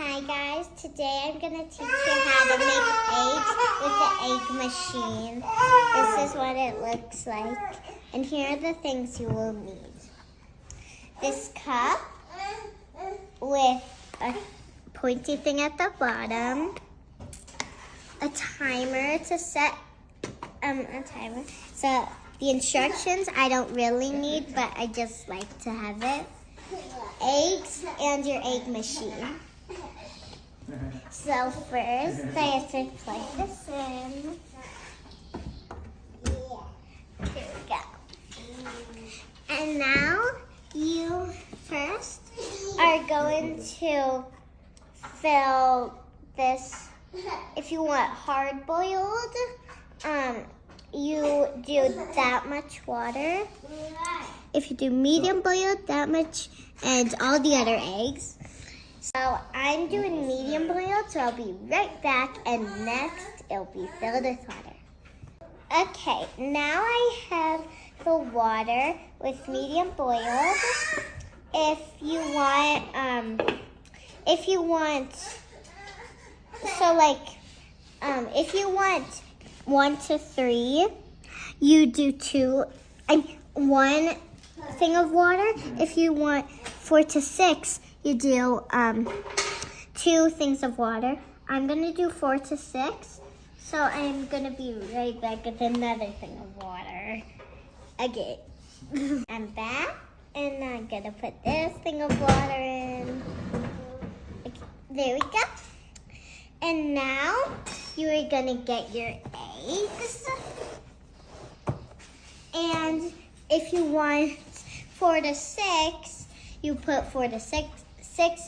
Hi guys, today I'm going to teach you how to make eggs with the egg machine. This is what it looks like. And here are the things you will need. This cup with a pointy thing at the bottom. A timer to set a timer. So the instructions I don't really need, but I just like to have it. Eggs and your egg machine. So first, I have to plug this in. Here we go. And now you first are going to fill this. If you want hard boiled, you do that much water. If you do medium boiled, that much, and all the other eggs. So I'm doing medium boiled, so I'll be right back, and next it'll be filled with water. Okay, now I have the water with medium boiled. If you want, if you want 1 to 3, you do one thing of water. If you want 4 to 6, you do 2 things of water. I'm gonna do 4 to 6, so I'm gonna be right back with another thing of water. Okay, I'm back, and I'm gonna put this thing of water in. Okay, there we go. And now you are gonna get your eggs. And if you want 4 to 6, you put 4 to 6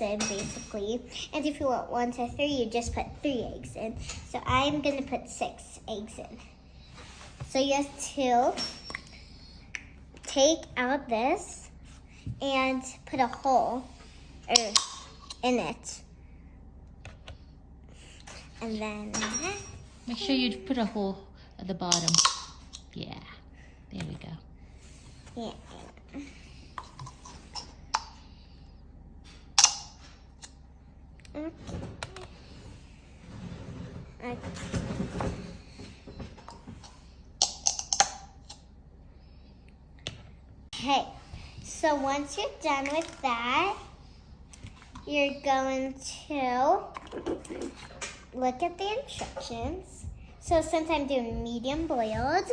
in, basically. And if you want 1 to 3, you just put 3 eggs in. So I'm going to put 6 eggs in. So you have to take out this and put a hole in it. And then make sure you put a hole at the bottom. Yeah, there we go. Yeah. Okay, so once you're done with that, you're going to look at the instructions. So since I'm doing medium boiled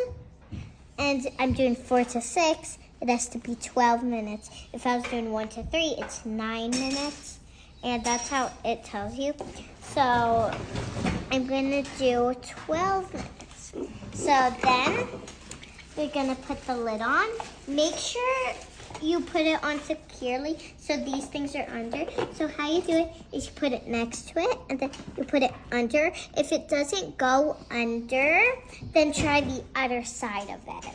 and I'm doing 4 to 6, it has to be 12 minutes. If I was doing 1 to 3, it's 9 minutes. And that's how it tells you. So I'm going to do 12 minutes. So then you're going to put the lid on. Make sure you put it on securely so these things are under. So how you do it is you put it next to it and then you put it under. If it doesn't go under, then try the other side of it.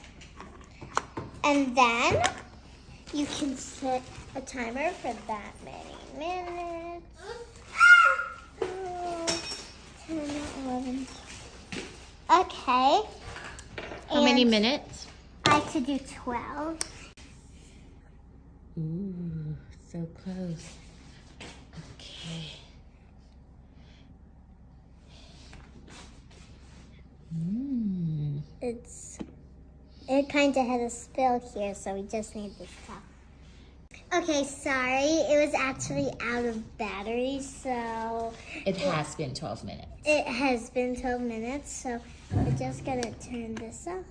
And then you can set a timer for that many minutes. 10, 11. Okay. How many minutes? I could do 12. Ooh, so close. Okay. It kind of had a spill here, so we just need this top. Okay, sorry. It was actually out of battery, so... It has been 12 minutes. It has been 12 minutes, so we're just going to turn this off.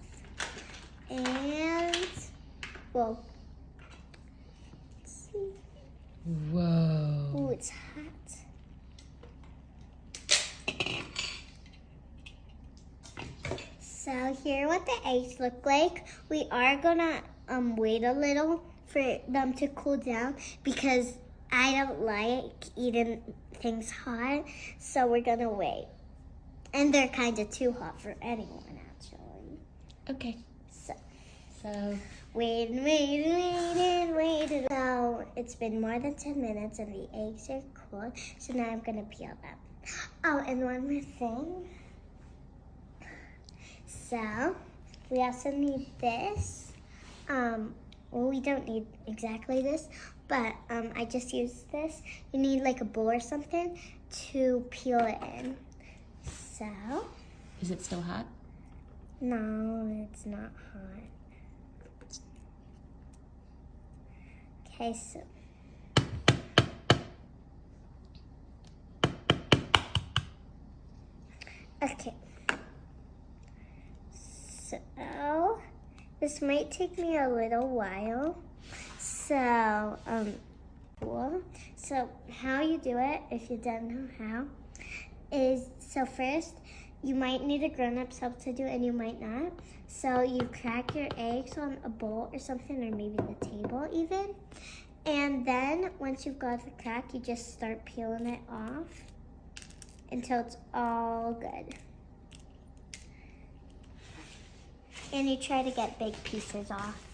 And, well, let's see. Whoa. Ooh, it's hot. So here what the eggs look like. We are gonna wait a little for them to cool down because I don't like eating things hot, so we're gonna wait. And they're kind of too hot for anyone, actually. Okay. So wait. So it's been more than 10 minutes and the eggs are cool. So now I'm gonna peel them. Oh, and one more thing. So we also need this. Well, we don't need exactly this, but I just used this. You need like a bowl or something to peel it in. So. Is it still hot? No, it's not hot. Okay, so. Okay. So, this might take me a little while. So, so how you do it, if you don't know how, is, so first, you might need a grown-up's help to do it and you might not. So you crack your eggs on a bowl or something, or maybe the table even. And then once you've got the crack, you just start peeling it off until it's all good. And you try to get big pieces off.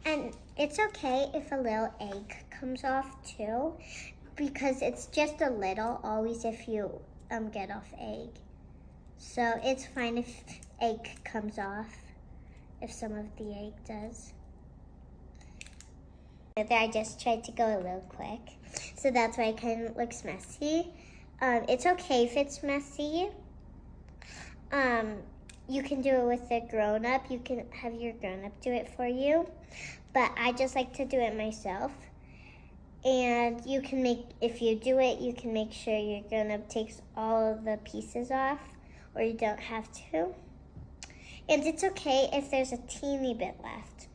And it's okay if a little egg comes off too, because it's just a little, always if you get off egg. So it's fine if egg comes off, if some of the egg does. I just tried to go a little quick, so that's why it kind of looks messy. It's okay if it's messy. You can do it with a grown-up. You can have your grown-up do it for you. But I just like to do it myself. And you can if you do it, you can make sure your grown-up takes all of the pieces off, or you don't have to. And it's okay if there's a teeny bit left,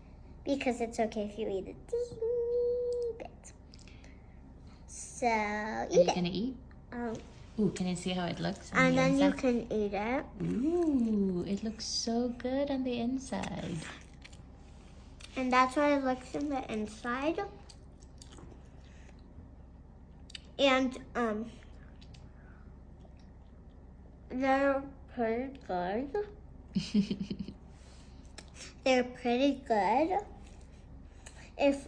because it's okay if you eat a teeny bit. So, Are you gonna eat? Oh. Ooh, can I see how it looks on And the then inside? you can eat it. Ooh, it looks so good on the inside. And that's what it looks in the inside. And they're pretty good. They're pretty good. If